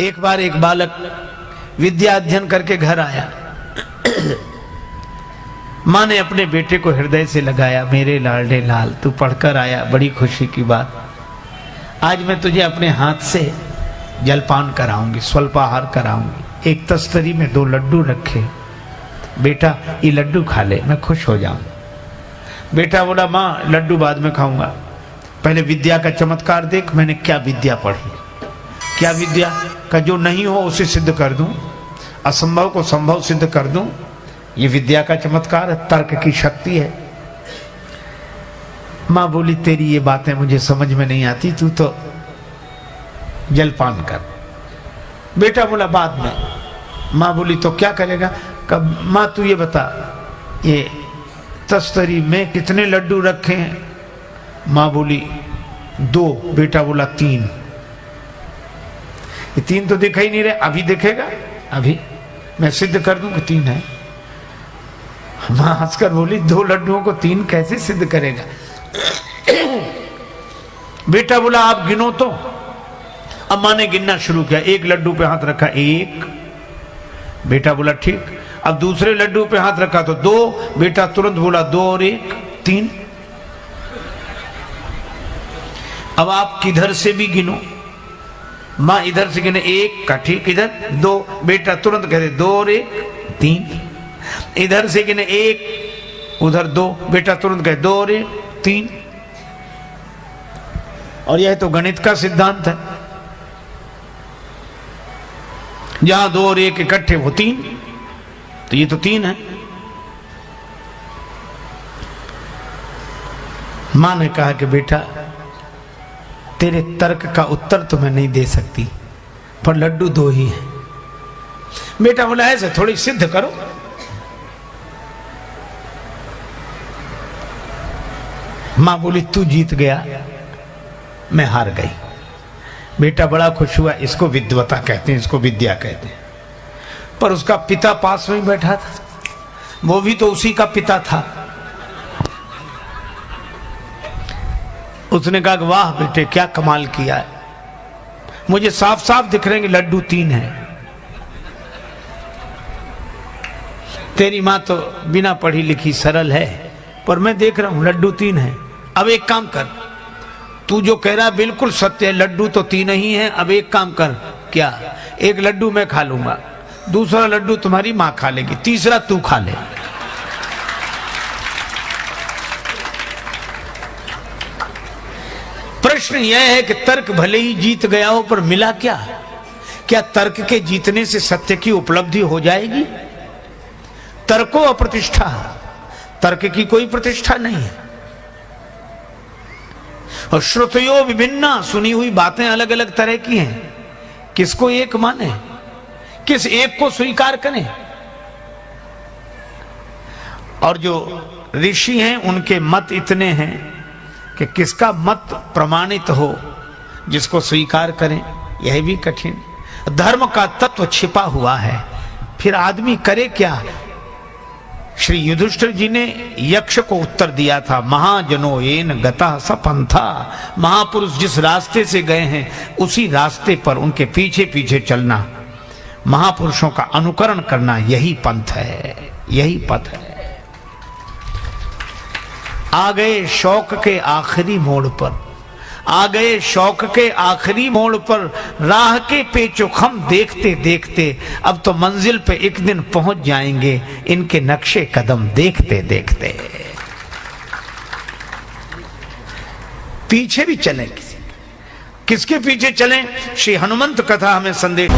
एक बार एक बालक विद्या अध्ययन करके घर आया। माँ ने अपने बेटे को हृदय से लगाया, मेरे लाडले लाल तू पढ़कर आया, बड़ी खुशी की बात। आज मैं तुझे अपने हाथ से जलपान कराऊंगी, स्वल्पाहार कराऊंगी। एक तस्तरी में 2 लड्डू रखे, बेटा ये लड्डू खा ले, मैं खुश हो जाऊं। बेटा बोला माँ लड्डू बाद में खाऊंगा, पहले विद्या का चमत्कार देख, मैंने क्या विद्या पढ़ी। क्या विद्या का जो नहीं हो उसे सिद्ध कर दूं, असंभव को संभव सिद्ध कर दूं, ये विद्या का चमत्कार है, तर्क की शक्ति है। माँ बोली तेरी ये बातें मुझे समझ में नहीं आती, तू तो जलपान कर। बेटा बोला बाद में। माँ बोली तो क्या करेगा? कब माँ तू ये बता, ये तस्तरी में कितने लड्डू रखे हैं? माँ बोली 2। बेटा बोला 3। ये 3 तो दिखाई नहीं रहे, अभी दिखेगा, अभी मैं सिद्ध कर दूं कि 3 है। माँ हंसकर बोली 2 लड्डुओं को 3 कैसे सिद्ध करेगा? बेटा बोला आप गिनो तो। अब माँ ने गिनना शुरू किया, 1 लड्डू पे हाथ रखा 1। बेटा बोला ठीक। अब दूसरे लड्डू पे हाथ रखा तो 2। बेटा तुरंत बोला 2 और 1 3। अब आप किधर से भी गिनो। माँ इधर से गिने 1 का ठीक, इधर 2। बेटा तुरंत कहते 2 और 1 3। इधर से गिने 1, उधर 2। बेटा तुरंत कहे 2 और 1 3। और यह तो गणित का सिद्धांत है, जहां 2 और 1 इकट्ठे वो 3, तो ये तो 3 है। मां ने कहा कि बेटा तेरे तर्क का उत्तर तो मैं नहीं दे सकती, पर लड्डू 2 ही हैं। बेटा बोला ऐसे थोड़ी सिद्ध करो। मां बोली तू जीत गया, मैं हार गई। बेटा बड़ा खुश हुआ, इसको विद्वता कहते हैं, इसको विद्या कहते हैं। पर उसका पिता पास में ही बैठा था, वो भी तो उसी का पिता था। उसने कहा कि वाह बेटे क्या कमाल किया है, मुझे साफ साफ दिख रहे हैं कि लड्डू 3 है। तेरी मां तो बिना पढ़ी लिखी सरल है, पर मैं देख रहा हूं लड्डू 3 है। अब एक काम कर, तू जो कह रहा बिल्कुल सत्य है, लड्डू तो 3 ही है। अब एक काम कर, क्या? 1 लड्डू मैं खा लूंगा, दूसरा लड्डू तुम्हारी मां खा लेगी, तीसरा तू खा ले। प्रश्न यह है कि तर्क भले ही जीत गया हो, पर मिला क्या? क्या तर्क के जीतने से सत्य की उपलब्धि हो जाएगी? तर्को अप्रतिष्ठा, तर्क की कोई प्रतिष्ठा नहीं है। और श्रुतयो विभिन्ना, सुनी हुई बातें अलग अलग तरह की हैं, किसको एक माने, किस एक को स्वीकार करें? और जो ऋषि हैं उनके मत इतने हैं कि किसका मत प्रमाणित हो, जिसको स्वीकार करें, यह भी कठिन। धर्म का तत्व छिपा हुआ है, फिर आदमी करे क्या? श्री युधिष्ठिर जी ने यक्ष को उत्तर दिया था, महाजनो येन गतः स पंथा। महापुरुष जिस रास्ते से गए हैं उसी रास्ते पर उनके पीछे पीछे चलना, महापुरुषों का अनुकरण करना, यही पंथ है, यही पथ है। आ गए शौक के आखिरी मोड़ पर, आ गए शौक के आखिरी मोड़ पर, राह के पेचोखम देखते देखते अब तो मंजिल पे एक दिन पहुंच जाएंगे, इनके नक्शे कदम देखते देखते। पीछे भी चलें, किसके पीछे चलें? श्री हनुमंत कथा हमें संदेश